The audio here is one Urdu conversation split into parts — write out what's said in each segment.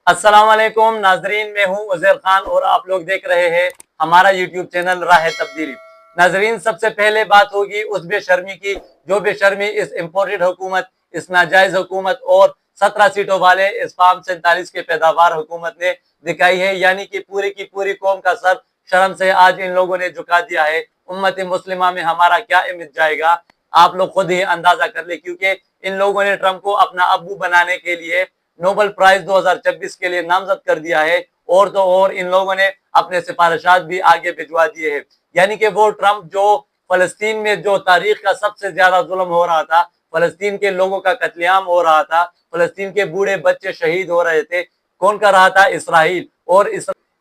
السلام علیکم ناظرین، میں ہوں عزیر خان اور آپ لوگ دیکھ رہے ہیں ہمارا یوٹیوب چینل راہ تبدیلی۔ ناظرین، سب سے پہلے بات ہوگی اس بے شرمی کی جو بے شرمی اس امپورٹڈ حکومت، اس ناجائز حکومت اور 17 سیٹوں والے اس فارم 47 کے پیداوار حکومت نے دکھائی ہے، یعنی کہ پوری کی پوری قوم کا سر شرم سے آج ان لوگوں نے جھکا دیا ہے۔ امت مسلمہ میں ہمارا کیا امیج جائے گا آپ لوگ خود ہی اندازہ کر لیں، کیونکہ ان لوگوں نے ٹرمپ کو اپنا ابو بنانے کے لیے نوبل پرائز 2026 کے لیے نامزد کر دیا ہے، اور تو اور ان لوگوں نے اپنے سفارشات بھی آگے بھجوا دیے ہیں۔ یعنی کہ وہ ٹرمپ جو فلسطین میں جو تاریخ کا سب سے زیادہ ظلم ہو رہا تھا، فلسطین کے لوگوں کا قتل عام ہو رہا تھا، فلسطین کے بوڑھے بچے شہید ہو رہے تھے، کون کر رہا تھا؟ اسرائیل۔ اور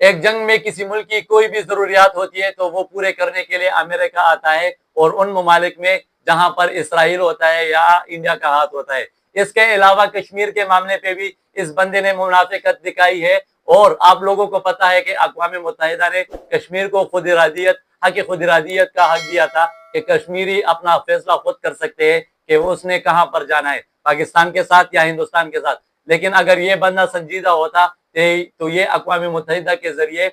ایک جنگ میں کسی ملک کی کوئی بھی ضروریات ہوتی ہے تو وہ پورے کرنے کے لیے امریکہ آتا ہے، اور ان ممالک میں جہاں پر اسرائیل ہوتا ہے یا انڈیا کا ہاتھ ہوتا ہے۔ اس کے علاوہ کشمیر کے معاملے پہ بھی اس بندے نے منافقت دکھائی ہے، اور آپ لوگوں کو پتا ہے کہ اقوام متحدہ نے کشمیر کو خود ارادیت کا حق دیا تھا کہ کشمیری اپنا فیصلہ خود کر سکتے ہیں کہ اس نے کہاں پر جانا ہے، پاکستان کے ساتھ یا ہندوستان کے ساتھ۔ لیکن اگر یہ بندہ سنجیدہ ہوتا تو یہ اقوام متحدہ کے ذریعے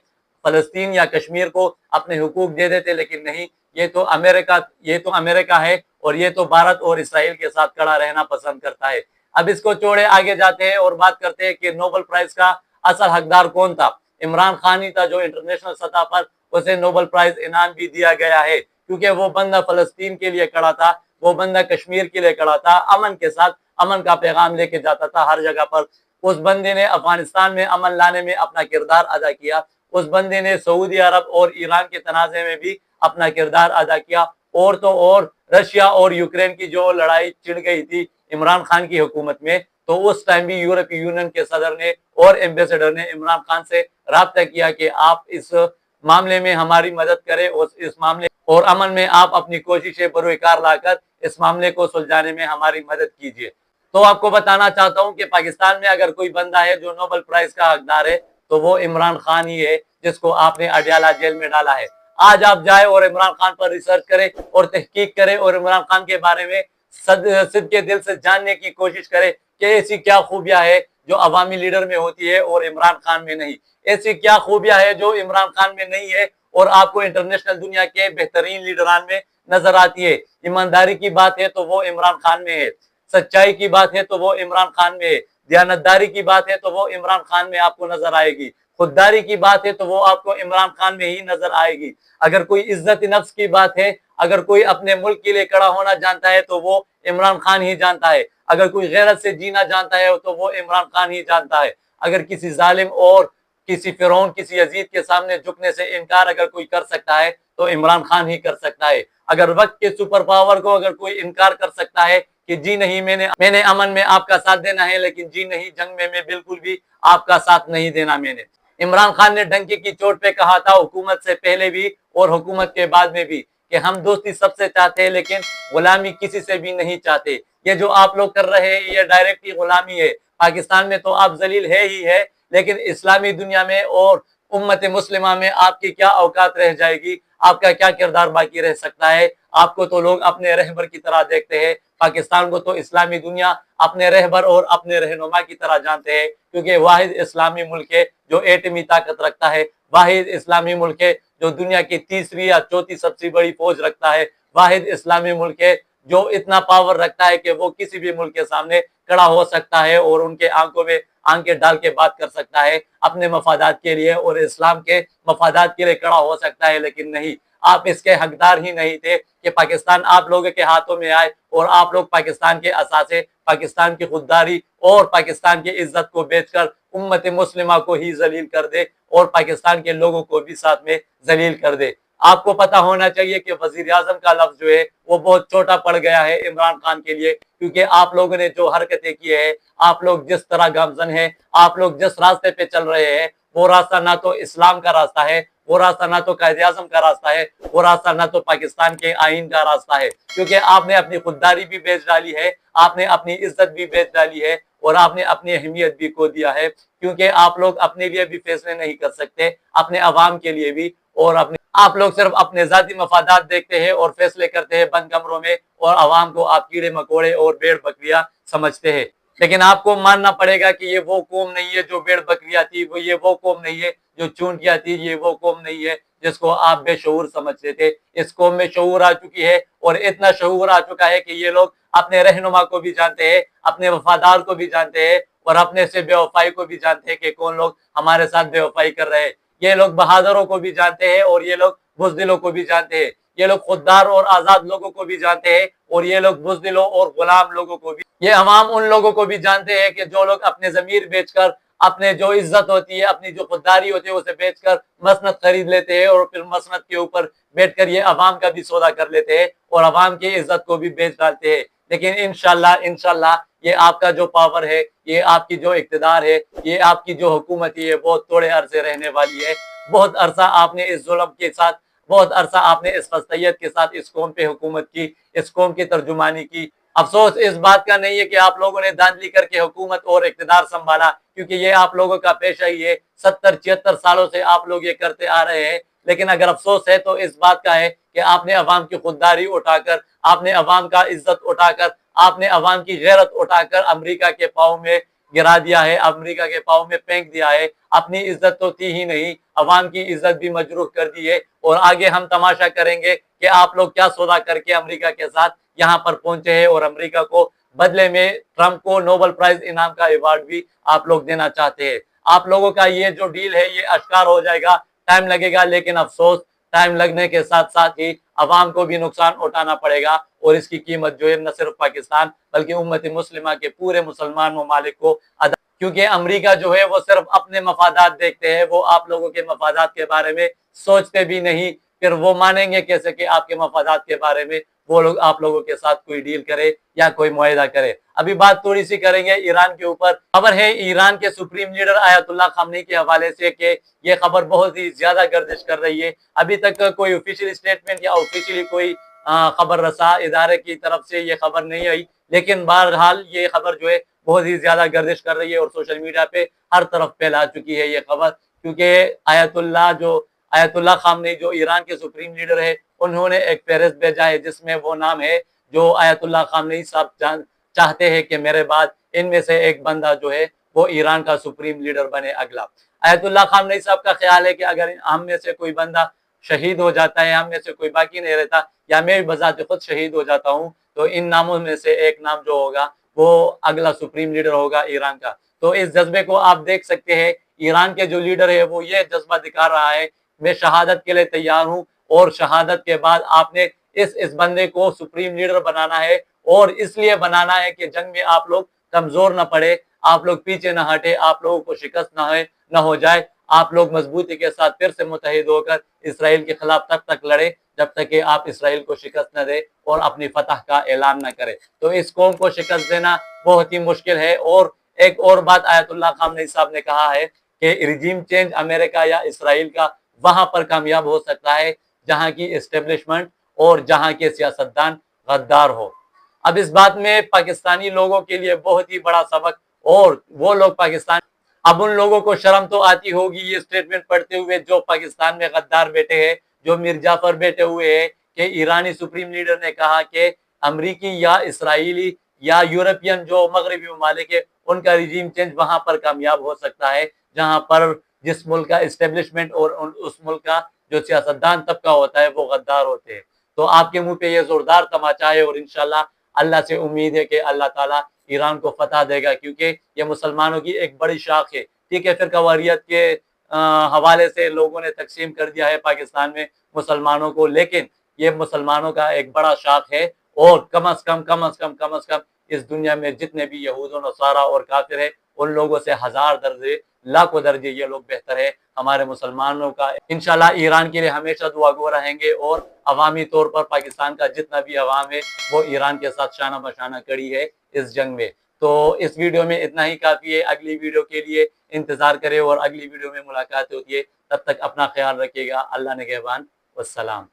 فلسطین یا کشمیر کو اپنے حقوق دے دیتے، لیکن نہیں، یہ تو امریکہ ہے، اور یہ تو بھارت اور اسرائیل کے ساتھ کھڑا رہنا پسند کرتا ہے۔ اب اس کو چھوڑے آگے جاتے ہیں اور بات کرتے ہیں کہ نوبل پرائز کا اصل حقدار کون تھا۔ عمران خان ہی تھا، جو انٹرنیشنل سطح پر اسے نوبل پرائز انعام بھی دیا گیا ہے، کیونکہ وہ بندہ فلسطین کے لیے کھڑا تھا، وہ بندہ کشمیر کے لیے کھڑا تھا، امن کے ساتھ امن کا پیغام لے کے جاتا تھا ہر جگہ پر۔ اس بندے نے افغانستان میں امن لانے میں اپنا کردار ادا کیا، اس بندے نے سعودی عرب اور ایران کے تنازع میں بھی اپنا کردار ادا کیا، اور تو اور رشیا اور یوکرین کی جو لڑائی چھڑ گئی تھی عمران خان کی حکومت میں، تو اس ٹائم بھی یورپی یونین کے صدر نے اور ایمبیسڈر نے عمران خان سے رابطہ کیا کہ آپ اس معاملے میں ہماری مدد کریں، اور اس معاملے اور امن میں آپ اپنی کوششیں بروئے لا کر اس معاملے کو سلجھانے میں ہماری مدد کیجیے۔ تو آپ کو بتانا چاہتا ہوں کہ پاکستان میں اگر کوئی بندہ ہے جو نوبل پرائز کا حقدار ہے تو وہ عمران خان ہی ہے، جس کو آپ نے اڈیالہ جیل میں ڈالا ہے۔ آج آپ جائے اور عمران خان پر ریسرچ کرے اور تحقیق کرے، اور عمران خان کے بارے میں صدقے دل سے جاننے کی کوشش کرے کہ ایسی کیا خوبیاں ہے جو عوامی لیڈر میں ہوتی ہے اور عمران خان میں نہیں، ایسی کیا خوبیاں ہے جو عمران خان میں نہیں ہے اور آپ کو انٹرنیشنل دنیا کے بہترین لیڈران میں نظر آتی ہے۔ ایمانداری کی بات ہے تو وہ عمران خان میں ہے، سچائی کی بات ہے تو وہ عمران خان میں ہے، دیانتداری کی بات ہے تو وہ عمران خان میں آپ کو نظر آئے گی، خودداری کی بات ہے تو وہ آپ کو عمران خان میں ہی نظر آئے گی۔ اگر کوئی عزت نفس کی بات ہے، اگر کوئی اپنے ملک کے لیے کھڑا ہونا جانتا ہے تو وہ عمران خان ہی جانتا ہے، اگر کوئی غیرت سے جینا جانتا ہے تو وہ عمران خان ہی جانتا ہے۔ اگر کسی ظالم اور کسی فرعون، کسی یزید کے سامنے جھکنے سے انکار اگر کوئی کر سکتا ہے تو عمران خان ہی کر سکتا ہے۔ اگر وقت کے سپر پاور کو اگر کوئی انکار کر سکتا ہے کہ جی نہیں، میں نے امن میں آپ کا ساتھ دینا ہے، لیکن جی نہیں، جنگ میں بالکل بھی آپ کا ساتھ نہیں دینا میں نے۔ عمران خان نے ڈنکے کی چوٹ پہ کہا تھا، حکومت سے پہلے بھی اور حکومت کے بعد میں بھی، کہ ہم دوستی سب سے چاہتے ہیں لیکن غلامی کسی سے بھی نہیں چاہتے۔ یہ جو آپ لوگ کر رہے ہیں یہ ڈائریکٹلی غلامی ہے۔ پاکستان میں تو آپ ذلیل ہے ہی ہے، لیکن اسلامی دنیا میں اور امت مسلمہ میں آپ کی کیا اوقات رہ جائے گی، آپ کا کیا کردار باقی رہ سکتا ہے؟ آپ کو تو لوگ اپنے رہبر کی طرح دیکھتے ہیں، پاکستان کو تو اسلامی دنیا اپنے رہبر اور اپنے رہنما کی طرح جانتے ہیں، کیونکہ واحد اسلامی ملک ہے جو ایٹمی طاقت رکھتا ہے، واحد اسلامی ملک ہے جو دنیا کی تیسری یا چوتھی سب سے بڑی فوج رکھتا ہے، واحد اسلامی ملک ہے جو اتنا پاور رکھتا ہے کہ وہ کسی بھی ملک کے سامنے کھڑا ہو سکتا ہے اور ان کے آنکھوں میں آنکھیں ڈال کے بات کر سکتا ہے اپنے مفادات کے لیے اور اسلام کے مفادات کے لیے کھڑا ہو سکتا ہے۔ لیکن نہیں، آپ اس کے حقدار ہی نہیں تھے کہ پاکستان آپ لوگوں کے ہاتھوں میں آئے اور آپ لوگ پاکستان کے اثاثے، پاکستان کی خودداری اور پاکستان کی عزت کو بیچ کر امت مسلمہ کو ہی ذلیل کر دے اور پاکستان کے لوگوں کو بھی ساتھ میں ذلیل کر دے۔ آپ کو پتا ہونا چاہیے کہ وزیر اعظم کا لفظ جو ہے وہ بہت چھوٹا پڑ گیا ہے عمران خان کے لیے، کیونکہ آپ لوگوں نے جو حرکتیں کی ہے، آپ لوگ جس طرح گامزن ہیں، آپ لوگ جس راستے پہ چل رہے ہیں، وہ راستہ نہ تو اسلام کا راستہ ہے، وہ راستہ نہ تو قائد اعظم کا راستہ ہے، وہ راستہ نہ تو پاکستان کے آئین کا راستہ ہے، کیونکہ آپ نے اپنی خودداری بھی بیچ ڈالی ہے، آپ نے اپنی عزت بھی بیچ ڈالی ہے، اور آپ نے اپنی اہمیت بھی کھو دیا ہے، کیونکہ آپ لوگ اپنے لیے بھی فیصلے نہیں کر سکتے، اپنے عوام کے لیے بھی، اور آپ لوگ صرف اپنے ذاتی مفادات دیکھتے ہیں اور فیصلے کرتے ہیں بند کمروں میں، اور عوام کو آپ کیڑے مکوڑے اور بھیڑ بکریاں سمجھتے ہیں۔ لیکن آپ کو ماننا پڑے گا کہ یہ وہ قوم نہیں ہے جو بھیڑ بکریاں تھی، یہ وہ قوم نہیں ہے جو چونٹیاں تھی، یہ وہ قوم نہیں ہے جس کو آپ بے شعور سمجھتے تھے۔ اس قوم میں شعور آ چکی ہے، اور اتنا شعور آ چکا ہے کہ یہ لوگ اپنے رہنما کو بھی جانتے ہیں، اپنے وفادار کو بھی جانتے ہیں، اور اپنے سے بے وفائی کو بھی جانتے ہیں کہ کون لوگ ہمارے ساتھ بے وفائی کر رہے ہیں۔ یہ لوگ بہادروں کو بھی جانتے ہیں، اور یہ لوگ بزدلوں کو بھی جانتے ہیں۔ یہ لوگ خوددار اور آزاد لوگوں کو بھی جانتے ہیں، اور یہ لوگ بزدلوں اور غلام لوگوں کو بھی۔ یہ عوام ان لوگوں کو بھی جانتے ہیں کہ جو لوگ اپنے ضمیر بیچ کر، اپنے جو عزت ہوتی ہے، اپنی جو خودداری ہوتی ہے، اسے بیچ کر مسند خرید لیتے ہیں، اور پھر مسند کے اوپر بیٹھ کر یہ عوام کا بھی سودا کر لیتے ہیں، اور عوام کی عزت کو بھی بیچ ڈالتے ہیں۔ لیکن انشاءاللہ یہ آپ کا جو پاور ہے، یہ آپ کی جو اقتدار ہے، یہ آپ کی جو حکومت ہے، یہ بہت تھوڑے عرصے رہنے والی ہے۔ بہت عرصہ آپ نے اس ظلم کے ساتھ، بہت عرصہ آپ نے اس فسطیت کے ساتھ اس قوم پہ حکومت کی، اس قوم کی ترجمانی کی۔ افسوس اس بات کا نہیں ہے کہ آپ لوگوں نے دھاندلی کر کے حکومت اور اقتدار سنبھالا، کیونکہ یہ آپ لوگوں کا پیشہ ہی ہے۔ 70-76 سالوں سے آپ لوگ یہ کرتے آ رہے ہیں۔ لیکن اگر افسوس ہے تو اس بات کا ہے کہ آپ نے عوام کی خودداری اٹھا کر، آپ نے عوام کا عزت اٹھا کر، آپ نے عوام کی غیرت اٹھا کر امریکہ کے پاؤں میں گرا دیا ہے، امریکہ کے پاؤں میں پھینک دیا ہے۔ اپنی عزت تو تھی ہی نہیں، عوام کی عزت بھی مجروح کر دی ہے۔ اور آگے ہم تماشا کریں گے کہ آپ لوگ کیا سودا کر کے امریکہ کے ساتھ یہاں پر پہنچے ہیں، اور امریکہ کو بدلے میں ٹرمپ کو نوبل پرائز انعام کا ایوارڈ بھی آپ لوگ دینا چاہتے ہیں۔ آپ لوگوں کا یہ جو ڈیل ہے یہ اشکار ہو جائے گا، ٹائم لگے گا، لیکن افسوس ٹائم لگنے کے ساتھ ساتھ ہی عوام کو بھی نقصان اٹھانا پڑے گا، اور اس کی قیمت جو ہے نہ صرف پاکستان بلکہ امت مسلمہ کے پورے مسلمان ممالک کو ادا، کیونکہ امریکہ جو ہے وہ صرف اپنے مفادات دیکھتے ہیں، وہ آپ لوگوں کے مفادات کے بارے میں سوچتے بھی نہیں۔ پھر وہ مانیں گے کیسے کہ آپ کے مفادات کے بارے میں وہ لوگ آپ لوگوں کے ساتھ کوئی ڈیل کرے یا کوئی معاہدہ کرے۔ ابھی بات تھوڑی سی کریں گے ایران کے اوپر۔ خبر ہے ایران کے سپریم لیڈر آیت اللہ خامنئی کے حوالے سے کہ یہ خبر بہت ہی زیادہ گردش کر رہی ہے۔ ابھی تک کوئی آفیشیل اسٹیٹمنٹ یا آفیشیلی کوئی خبر رساں ادارے کی طرف سے یہ خبر نہیں آئی، لیکن بہرحال یہ خبر جو ہے بہت ہی زیادہ گردش کر رہی ہے، اور سوشل میڈیا پہ ہر طرف پھیلا چکی ہے یہ خبر، کیونکہ آیت اللہ خامنئی جو ایران کے سپریم لیڈر ہے، انہوں نے ایک فہرست بھیجا ہے جس میں وہ نام ہے جو آیت اللہ خامنئی صاحب چاہتے ہیں کہ میرے بعد ان میں سے ایک بندہ جو ہے وہ ایران کا سپریم لیڈر بنے اگلا۔ آیت اللہ خامنئی صاحب کا خیال ہے کہ اگر ہم میں سے کوئی بندہ شہید ہو جاتا ہے، ہم میں سے کوئی باقی نہیں رہتا، یا میں بذات خود شہید ہو جاتا ہوں، تو ان ناموں میں سے ایک نام جو ہوگا وہ اگلا سپریم لیڈر ہوگا ایران کا۔ تو اس جذبے کو آپ دیکھ سکتے ہیں، ایران کے جو لیڈر ہے وہ یہ جذبہ دکھا رہا ہے، میں شہادت کے لیے تیار ہوں، اور شہادت کے بعد آپ نے اس بندے کو سپریم لیڈر بنانا ہے، اور اس لیے بنانا ہے کہ جنگ میں آپ لوگ کمزور نہ پڑے، آپ لوگ پیچھے نہ ہٹے، آپ لوگوں کو شکست نہ ہو جائے، آپ لوگ مضبوطی کے ساتھ پھر سے متحد ہو کر اسرائیل کے خلاف تب تک لڑے جب تک کہ آپ اسرائیل کو شکست نہ دے اور اپنی فتح کا اعلان نہ کرے۔ تو اس قوم کو شکست دینا بہت ہی مشکل ہے۔ اور ایک اور بات آیت اللہ خامنئی صاحب نے کہا ہے کہ ریجیم چینج امریکہ یا اسرائیل کا وہاں پر کامیاب ہو سکتا ہے جہاں کی اسٹیبلشمنٹ اور جہاں کے سیاستدان غدار ہو۔ اب اس بات میں پاکستانی لوگوں کے لیے بہت ہی بڑا سبق، اور وہ لوگ پاکستان، اب ان لوگوں کو شرم تو آتی ہوگی یہ اسٹیٹمنٹ پڑھتے ہوئے جو پاکستان میں غدار بیٹھے ہیں، جو میر جعفر بیٹھے ہوئے ہیں، کہ ایرانی سپریم لیڈر نے کہا کہ امریکی یا اسرائیلی یا یورپین جو مغربی ممالک ہے ان کا ریجیم چینج وہاں پر کامیاب ہو سکتا ہے جہاں پر جس ملک کا اسٹیبلشمنٹ اور اس ملک کا جو سیاستدان طبقہ ہوتا ہے وہ غدار ہوتے ہیں۔ تو آپ کے منہ پہ یہ زوردار تماچا ہے، اور انشاءاللہ اللہ سے امید ہے کہ اللہ تعالیٰ ایران کو فتح دے گا، کیونکہ یہ مسلمانوں کی ایک بڑی شاخ ہے۔ ٹھیک ہے، فرقہ واریت کے حوالے سے لوگوں نے تقسیم کر دیا ہے پاکستان میں مسلمانوں کو، لیکن یہ مسلمانوں کا ایک بڑا شاخ ہے، اور کم از کم اس دنیا میں جتنے بھی یہود و نصارہ اور کافر ہیں ان لوگوں سے ہزار درجے، لاکھوں درجے یہ لوگ بہتر ہے ہمارے مسلمانوں کا۔ انشاءاللہ ایران کے لیے ہمیشہ دعا گو رہیں گے، اور عوامی طور پر پاکستان کا جتنا بھی عوام ہے وہ ایران کے ساتھ شانہ بشانہ کڑی ہے اس جنگ میں۔ تو اس ویڈیو میں اتنا ہی کافی ہے، اگلی ویڈیو کے لیے انتظار کرے، اور اگلی ویڈیو میں ملاقات ہوتی ہے، تب تک اپنا خیال رکھیے گا۔ اللہ نگہبان، والسلام۔